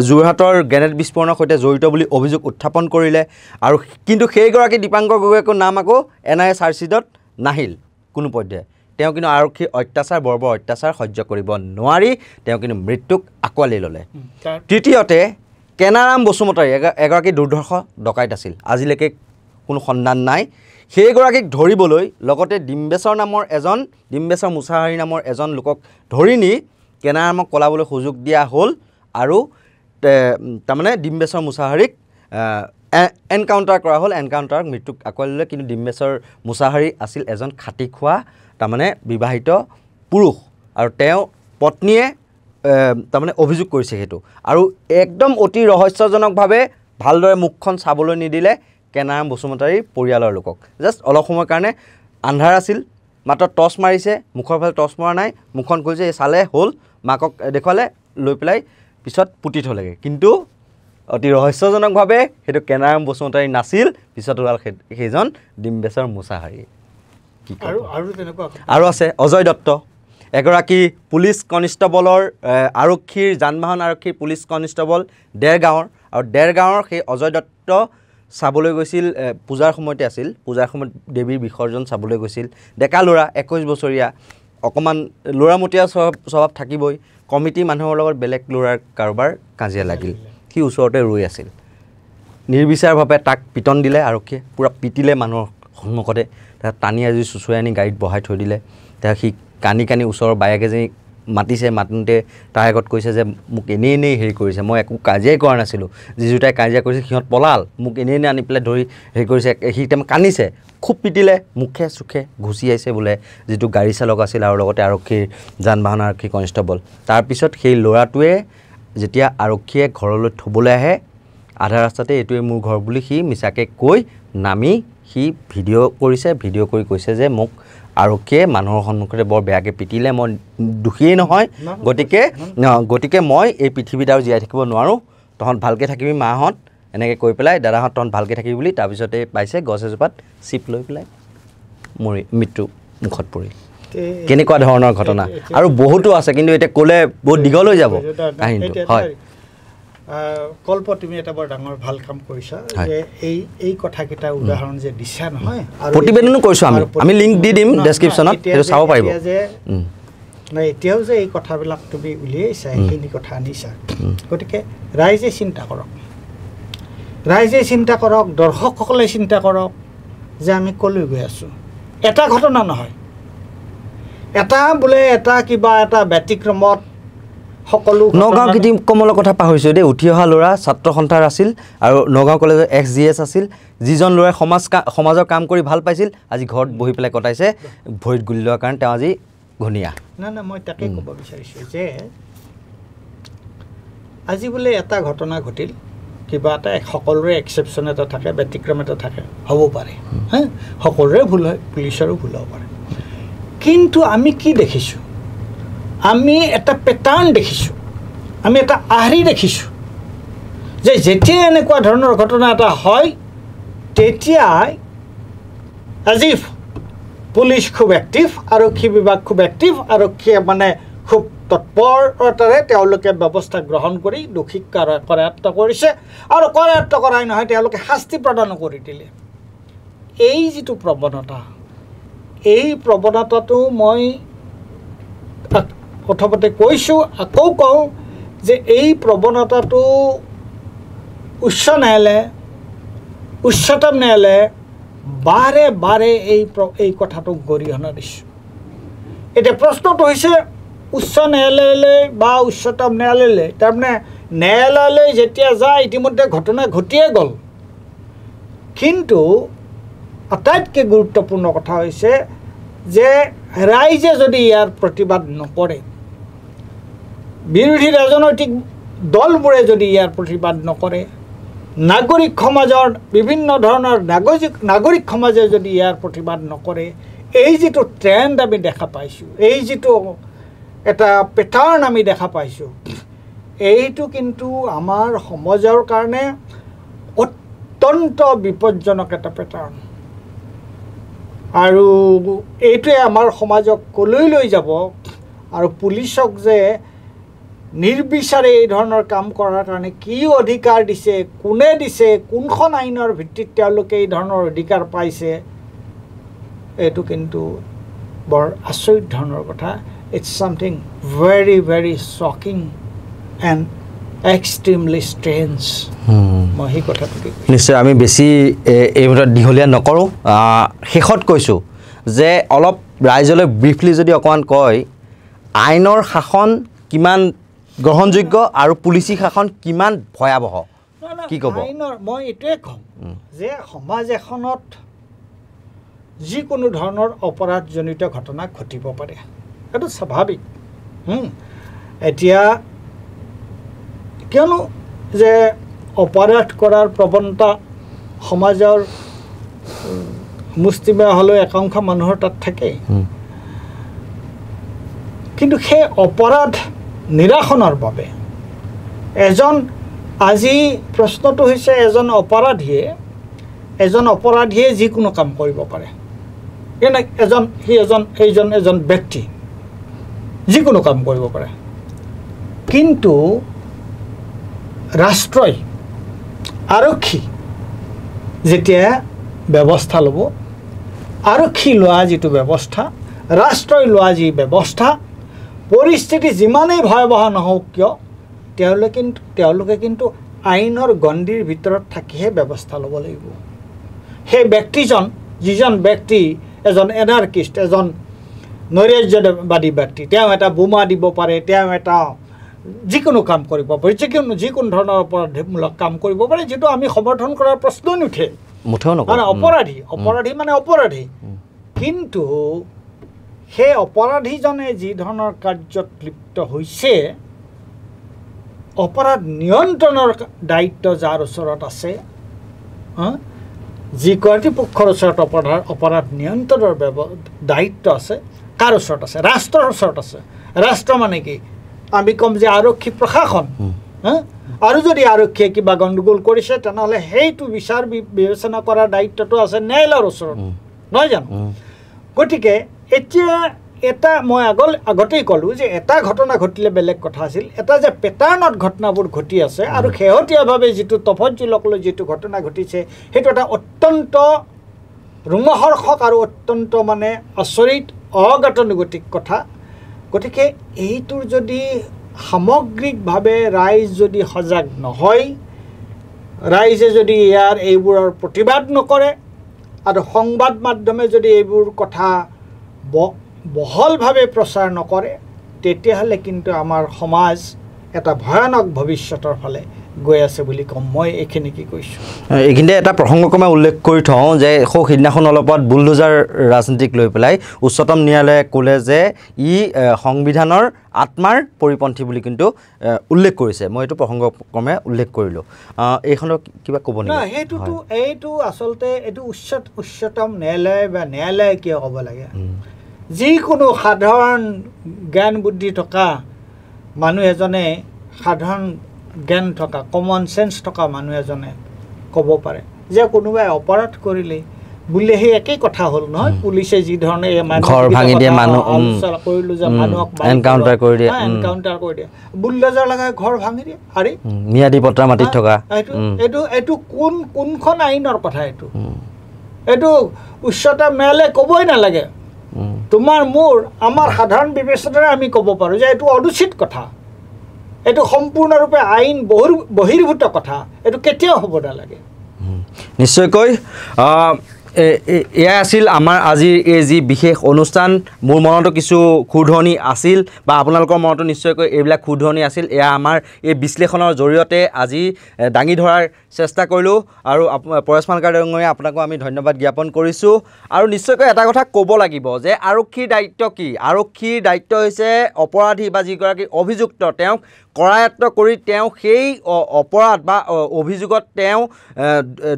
যোৰহাটৰ গ্ৰেনেড বিস্ফোৰণৰ সৈতে জড়িত বুলি অভিযোগ উত্থাপন কৰিলে আৰু কিন্তু সেইগৰাকী দীপাংকৰ গগৈকো নাম আকৌ NIA চাৰ্জশ্বিটত নাহিল কোনো পৰ্যায়ে। তেওঁ কিন্তু আৰক্ষীৰ অত্যাচাৰ, বৰ্বৰ অত্যাচাৰ সহ্য কৰিব নোৱাৰি তেওঁ কিন্তু মৃত্যুক আঁকোৱালি ল'লে। তৃতীয়তে কেনাৰাম বসুমতাৰী এগৰাকী দুৰ্ধৰ্ষ ডকাইত আছিল, আজিলৈকে কোনো সন্ধান নাই। সেইগৰাকীক ধৰিবলৈ লগতে ডিম্বেশ্বৰ মুছাহাৰী নামৰ এজন লোকক ধৰি নি কেনাৰামক পলাবলৈ সুযোগ দিয়া হ'ল আৰু তাৰমানে ডিম্বেশ্বৰ মুছাহাৰীক এনকাউণ্টাৰ কৰা হ'ল, এনকাউণ্টাৰক মৃত্যুক আঁকোৱালি ল'লে। কিন্তু ডিম্বেশ্বৰ মুছাহাৰী আছিল এজন খাটি খোৱা তাৰমানে বিবাহিত পুৰুষ আৰু তেওঁ পত্নীয়ে তাৰমানে অভিযোগ কৰিছে সেইটো। আৰু একদম অতি ৰহস্যজনকভাৱে ভালদৰে মুখখন চাবলৈ নিদিলে কেনাৰাম বসুমতাৰীৰ পৰিয়ালৰ লোকক। জাষ্ট অলপ সময়ৰ কাৰণে আন্ধাৰ আছিল, মাত্ৰ টৰ্চ মাৰিছে, মুখৰ ফালে টৰ্চ মৰা নাই, মুখখন খুলিছে, চালে হ'ল, মাকক দেখুৱালে, লৈ পেলাই পিছত পুতি থ'লেগৈ। কিন্তু অতি ৰহস্যজনকভাৱে সেইটো কেনাৰাম বসুমতাৰী নাছিল, পিছত ওলাল সেইজন ডিম্বেশ্বৰ মুছাহাৰী। আৰু আছে অজয় দত্ত, এগৰাকী পুলিচ কনিষ্টেবলৰ আৰক্ষীৰ যান বাহন আৰক্ষীৰ পুলিচ কনিষ্টেবল দেৰগাঁৱৰ, আৰু দেৰগাঁৱৰ সেই অজয় দত্ত চাবলৈ গৈছিল, পূজাৰ সময়তে আছিল, পূজাৰ সময়ত দেৱীৰ বিসৰ্জন চাবলৈ গৈছিল। ডেকা ল'ৰা, 21 বছৰীয়া, অকণমান ল'ৰামতীয়া স্বভাৱ থাকিবই। কমিটি মানুহৰ লগত বেলেগ ল'ৰাৰ কাৰোবাৰ কাজিয়া লাগিল, সি ওচৰতে ৰৈ আছিল। নিৰ্বিচাৰভাৱে তাক পিটন দিলে আৰক্ষীয়ে, পূৰা পিটিলে মানুহৰ সন্মুখতে, তাক টানি আজি চুচুৰাই আনি গাড়ীত বহাই থৈ দিলে। তাক সি কানি ওচৰৰ বায়েক এজনী মাতিছে, মাতোঁতে তাৰ আগত কৈছে যে মোক এনেই হেৰি কৰিছে, মই একো কাজিয়াই কৰা নাছিলোঁ, যিজোটাই কাজিয়া কৰিছে সিহঁত পলাল, মোক এনেই আনি পেলাই ধৰি হেৰি কৰিছে। সি টাইম কান্দিছে, খুব পিটিলে, মুখে চুখে ঘুচি আহিছে বোলে যিটো গাড়ী চালক আছিল আৰু লগতে আৰক্ষীৰ যান বাহন আৰক্ষী কনিষ্টেবল। তাৰপিছত সেই ল'ৰাটোৱে যেতিয়া আৰক্ষীয়ে ঘৰলৈ থ'বলৈ আহে, আধা ৰাস্তাতে এইটোৱে মোৰ ঘৰ বুলি সি মিছাকৈ কৈ নামি সি ভিডিঅ' কৰিছে, ভিডিঅ' কৰি কৈছে যে মোক আৰক্ষীয়ে মানুহৰ সন্মুখতে বৰ বেয়াকৈ পিটিলে, মই দোষীয়েই নহয়, গতিকে মই এই পৃথিৱীত আৰু জীয়াই থাকিব নোৱাৰোঁ, তহঁত ভালকৈ থাকিবি মাহঁত, এনেকৈ কৈ পেলাই দাদাহঁত তহঁত ভালকৈ থাকিবি বুলি। তাৰপিছতে পাইছে গছ এজোপাত চিপ লৈ পেলাই মৃত্যু মুখত পৰিল। কেনেকুৱা ধৰণৰ ঘটনা আৰু বহুতো আছে, কিন্তু এতিয়া ক'লে বহুত দীঘল হৈ যাব কাহিনীটো। হয়, কল্প, তুমি এটা বৰ ডাঙৰ ভাল কাম কৰিছা যে এই কথাকেইটা উদাহৰণ যে দিছা নহয়, প্ৰতিবেদনো কৰিছোঁ আমি লিংক দি দিম ডেছক্ৰিপশ্যনত, সেইটো চাব পাৰিব। এতিয়াও যে এই কথাবিলাক তুমি উলিয়াইছা, সেইখিনি কথা আনিছা, গতিকে ৰাইজে চিন্তা কৰক, দৰ্শকসকলে চিন্তা কৰক যে আমি ক'লৈ গৈ আছোঁ। এটা ঘটনা নহয়, এটা বোলে এটা কিবা এটা ব্যতিক্ৰমত সকলো। নগাঁও কৃতিকমলৰ কথা পাহৰিছোঁ দেই, উঠি অহা ল'ৰা ছাত্ৰ সন্থাৰ আছিল আৰু নগাঁও কলেজৰ XGS আছিল, যিজন ল'ৰাই সমাজৰ কাম কৰি ভাল পাইছিল, আজি ঘৰত বহি পেলাই কটাইছে ভৰিত গুলি লোৱাৰ কাৰণে তেওঁ আজি ঘূণীয়া। নাই, মই তাকে ক'ব বিচাৰিছোঁ যে আজি বোলে এটা ঘটনা ঘটিল, কিবা এটা সকলোৰে এক্সেপশ্যন এটা থাকে, ব্যতিক্ৰম এটা থাকে, হ'ব পাৰে, সকলোৰে ভুল হয়, পুলিচৰো ভুল হ'ব পাৰে। কিন্তু আমি কি দেখিছোঁ? আমি এটা পেটাৰ্ণ দেখিছোঁ, আমি এটা আৰ্হি দেখিছোঁ যে যেতিয়া এনেকুৱা ধৰণৰ ঘটনা এটা হয়, তেতিয়াই আজি পুলিচ খুব এক্টিভ, আৰক্ষী বিভাগ খুব এক্টিভ, আৰক্ষীয়ে মানে খুব তৎপৰতাৰে তেওঁলোকে ব্যৱস্থা গ্ৰহণ কৰি দোষীক কৰায়ত্ব কৰিছে, আৰু কৰায়ত্ব কৰাই নহয় তেওঁলোকে শাস্তি প্ৰদানো কৰি দিলে। এই যিটো প্ৰৱণতা, এই প্ৰৱণতাটো মই প্ৰথমতে কৈছোঁ, আকৌ কওঁ যে এই প্ৰৱণতাটো উচ্চতম ন্যায়ালয়ে বাৰে বাৰে এই কথাটোক গৰিহণা দিছোঁ। এতিয়া প্ৰশ্নটো হৈছে উচ্চ ন্যায়ালয়লৈ বা উচ্চতম ন্যায়ালয়লৈ, তাৰমানে ন্যায়ালয়লৈ যেতিয়া যায় ইতিমধ্যে ঘটনা ঘটিয়ে গ'ল, কিন্তু আটাইতকৈ গুৰুত্বপূৰ্ণ কথা হৈছে যে ৰাইজে যদি ইয়াৰ প্ৰতিবাদ নকৰে, বিৰোধী ৰাজনৈতিক দলবোৰে যদি ইয়াৰ প্ৰতিবাদ নকৰে, নাগৰিক সমাজৰ বিভিন্ন ধৰণৰ নাগৰিক সমাজে যদি ইয়াৰ প্ৰতিবাদ নকৰে, এই যিটো ট্ৰেণ্ড আমি দেখা পাইছোঁ, এই যিটো এটা পেটাৰ্ণ আমি দেখা পাইছোঁ, এইটো কিন্তু আমাৰ সমাজৰ কাৰণে অত্যন্ত বিপদজনক এটা পেটাৰ্ণ। আৰু এইটোৱে আমাৰ সমাজক কলৈ লৈ যাব, আৰু পুলিচক যে নিৰ্বিচাৰে এই ধৰণৰ কাম কৰাৰ কাৰণে কি অধিকাৰ দিছে, কোনে দিছে, কোনখন আইনৰ ভিত্তিত তেওঁলোকে এই ধৰণৰ অধিকাৰ পাইছে, এইটো কিন্তু বৰ আচৰিত ধৰণৰ কথা। It's something very very shocking and extremely strange. মই সেই কথাটোকে নিশ্চয় আমি বেছি এই ভিতৰত দীঘলীয়া নকৰোঁ। শেষত কৈছোঁ যে অলপ ৰাইজলৈ ব্ৰিফলি যদি অকণমান কয়, আইনৰ শাসন কিমান গ্ৰহণযোগ্য আৰু পুলিচী শাসন কিমান ভয়াৱহ, কি ক'ব? আইনৰ মই এইটোৱে ক'ম যে সমাজ এখনত যিকোনো ধৰণৰ অপৰাধজনিত ঘটনা ঘটিব পাৰে, এইটো স্বাভাৱিক। এতিয়া কিয়নো যে অপৰাধ কৰাৰ প্ৰৱণতা সমাজৰ মুষ্টিমেয় হ'লেও একাংশ মানুহৰ তাত থাকেই, কিন্তু সেই অপৰাধ নিৰাসনৰ বাবে আজি প্ৰশ্নটো হৈছে এজন অপৰাধীয়ে যিকোনো কাম কৰিব পাৰে। এজন ব্যক্তি যিকোনো কাম কৰিব পাৰে, কিন্তু ৰাষ্ট্ৰই আৰক্ষী যেতিয়া ব্যৱস্থা ল'ব, আৰক্ষী লোৱা যিটো ব্যৱস্থা, ৰাষ্ট্ৰই লোৱা যি ব্যৱস্থা, পৰিস্থিতি যিমানেই ভয়াৱহ নহওক কিয় তেওঁলোকে কিন্তু আইনৰ গণ্ডিৰ ভিতৰত থাকিহে ব্যৱস্থা ল'ব লাগিব। সেই ব্যক্তিজন, যিজন ব্যক্তি এজন এনাৰ্কিষ্ট, এজন নৈৰাজ্যবাদী ব্যক্তি, তেওঁ এটা বোমা দিব পাৰে, তেওঁ এটা যিকোনো কাম কৰিব পাৰে, যিকোনো ধৰণৰ অপৰাধমূলক কাম কৰিব পাৰে, যিটো আমি সমৰ্থন কৰাৰ প্ৰশ্নই নুঠে। মানে অপৰাধী মানে অপৰাধী, কিন্তু সেই অপৰাধীজনে যি ধৰণৰ কাৰ্যত লিপ্ত হৈছে, অপৰাধ নিয়ন্ত্ৰণৰ দায়িত্ব যাৰ ওচৰত আছে, যি কৰ্তৃপক্ষৰ ওচৰত অপৰাধ নিয়ন্ত্ৰণৰ দায়িত্ব আছে, কাৰ ওচৰত আছে? ৰাষ্ট্ৰৰ ওচৰত আছে। ৰাষ্ট্ৰ মানে কি? আমি ক'ম যে আৰক্ষী প্ৰশাসন। আৰু যদি আৰক্ষীয়ে কিবা গণ্ডগোল কৰিছে, তেনেহ'লে সেইটো বিচাৰ বিবেচনা কৰাৰ দায়িত্বটো আছে ন্যায়ালয়ৰ ওচৰত, নহয় জানো? গতিকে এতিয়া মই আগতেই ক'লোঁ যে এটা ঘটনা ঘটিলে বেলেগ কথা আছিল, এটা যে পেটাৰ্ণত ঘটনাবোৰ ঘটি আছে, আৰু শেহতীয়াভাৱে যিটো তফজিলক লৈ যিটো ঘটনা ঘটিছে, সেইটো এটা অত্যন্ত ৰোমহৰ্ষক আৰু অত্যন্ত মানে আচৰিত অগতানুগতিক কথা। গতিকে এইটোৰ যদি সামগ্ৰিকভাৱে ৰাইজ যদি সজাগ নহয়, ৰাইজে যদি এইবোৰৰ প্ৰতিবাদ নকৰে, আৰু সংবাদ মাধ্যমে যদি এইবোৰ কথা বহলভাৱে প্ৰচাৰ নকৰে, তেতিয়াহ'লে কিন্তু আমাৰ সমাজ এটা ভয়ানক ভৱিষ্যতৰ ফালে গৈ আছে বুলি ক'ম। মই এইখিনি কি কৈছোঁ, এইখিনিতে এটা প্ৰসংগক্ৰমে উল্লেখ কৰি থওঁ যে সিদিনাখন অলপত বুলডোজাৰ ৰাজনীতিক লৈ পেলাই উচ্চতম ন্যায়ালয়ে ক'লে যে ই সংবিধানৰ আত্মাৰ পৰিপন্থী বুলি কিন্তু উল্লেখ কৰিছে। মই এইটো প্ৰসংগক্ৰমে উল্লেখ কৰিলোঁ। এইখনৰ কিবা ক'ব নেকি? এইটো আচলতে এইটো উচ্চতম ন্যায়ালয় বা ন্যায়ালয়ে কিয় ক'ব লাগে? যিকোনো সাধাৰণ জ্ঞান বুদ্ধি থকা মানুহ এজনে, সাধাৰণ জ্ঞান থকা, কমন চেন্স থকা মানুহ এজনে ক'ব পাৰে যে কোনোবাই অপৰাধ কৰিলে বুলিলে সেই একেই কথা হ'ল নহয়। পুলিচে যি ধৰণে আলোচনা কৰিলোঁ যে মানুহক এনকাউণ্টাৰ কৰি দিয়ে, বুলডোজাৰ লগাই ঘৰ ভাঙি দিয়ে। আৰে ম্যাদী পট্টা মাটিত থকা এইটো কোনখন আইনৰ কথা? এইটো উচ্চতম ন্যায়ালয়ে ক'বই নালাগে। তোমাৰ আমাৰ সাধাৰণ বিবেচনাৰে আমি ক'ব পাৰোঁ যে এইটো অনুচিত কথা, এইটো সম্পূৰ্ণৰূপে আইন বহিৰ্ভূত কথা, এইটো কেতিয়াও হ'ব নালাগে। নিশ্চয়কৈ এয়াই আছিল আমাৰ আজিৰ এই যি বিশেষ অনুষ্ঠান মোৰ মনতো কিছু ক্ষুধনি আছিল বা আপোনালোকৰ মনতো নিশ্চয়কৈ এইবিলাক ক্ষুধনি আছিল এয়া আমাৰ এই বিশ্লেষণৰ জৰিয়তে আজি দাঙি ধৰাৰ চেষ্টা কৰিলোঁ আৰু পৰেশ মালাকাৰ ডাঙৰীয়া আপোনাকো আমি ধন্যবাদ জ্ঞাপন কৰিছোঁ আৰু নিশ্চয়কৈ এটা কথা ক'ব লাগিব যে আৰক্ষীৰ দায়িত্ব কি আৰক্ষীৰ দায়িত্ব হৈছে অপৰাধী বা যিগৰাকী অভিযুক্ত তেওঁক কৰায়ত্ব কৰি তেওঁ সেই অপৰাধ বা অভিযোগত তেওঁ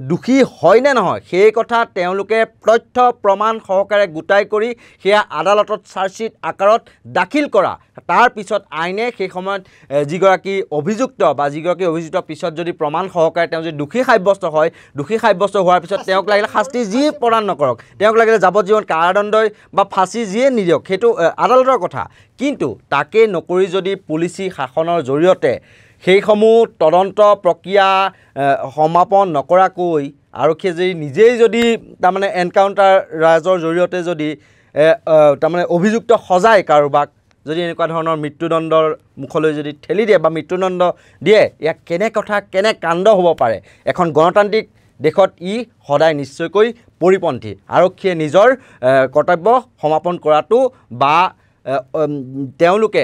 দোষী হয় নে নহয় সেই কথা তেওঁলোকে তথ্য প্ৰমাণ সহকাৰে গোটাই কৰি সেয়া আদালতত চাৰ্জশ্বিট আকাৰত দাখিল কৰা তাৰ পিছত আইনে সেই সময়ত যিগৰাকী অভিযুক্ত বা যিগৰাকী অভিযুক্ত পিছত যদি প্ৰমাণ সহকাৰে তেওঁ যদি দোষী সাব্যস্ত হয় দোষী সাব্যস্ত হোৱাৰ পিছত তেওঁক লাগিলে শাস্তি যি প্ৰদান নকৰক তেওঁক লাগিলে যাৱজ্জীৱন কাৰাদণ্ডই বা ফাঁচি যিয়ে নিদিয়ক সেইটো আদালতৰ কথা কিন্তু তাকে নকৰি যদি পুলিচি শাসনৰ জৰিয়তে সেইসমূহ তদন্ত প্ৰক্ৰিয়া সমাপন নকৰাকৈ আৰক্ষীয়ে যদি নিজেই যদি তাৰমানে এনকাউণ্টাৰ ৰাজৰ জৰিয়তে যদি তাৰমানে অভিযুক্ত সজাই কাৰোবাক যদি এনেকুৱা ধৰণৰ মৃত্যুদণ্ডৰ মুখলৈ যদি ঠেলি দিয়ে বা মৃত্যুদণ্ড দিয়ে ইয়াক কেনে কাণ্ড হ'ব পাৰে এখন গণতান্ত্ৰিক দেশত ই সদায় নিশ্চয়কৈ পৰিপন্থী আৰক্ষীয়ে নিজৰ কৰ্তব্য সমাপন কৰাটো বা তেওঁলোকে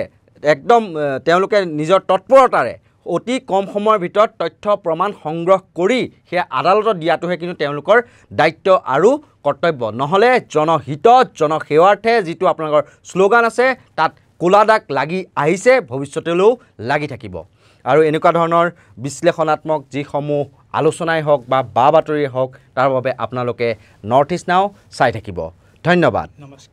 নিজৰ তৎপৰতাৰে অতি কম সময়ৰ ভিতৰত তথ্য প্ৰমাণ সংগ্ৰহ কৰি সেয়া আদালতত দিয়াটোহে কিন্তু তেওঁলোকৰ দায়িত্ব আৰু কৰ্তব্য নহ'লে জনহিতত জনসেৱাৰ্থে যিটো আপোনালোকৰ শ্লোগান আছে তাত ক'লা দাগ লাগি আহিছে ভৱিষ্যতলৈও লাগি থাকিব আৰু এনেকুৱা ধৰণৰ বিশ্লেষণাত্মক যিসমূহ আলোচনাই হওক বা বাতৰিয়ে হওক তাৰ বাবে আপোনালোকে নৰ্থ ইষ্ট নাও চাই থাকিব ধন্যবাদ নমস্কাৰ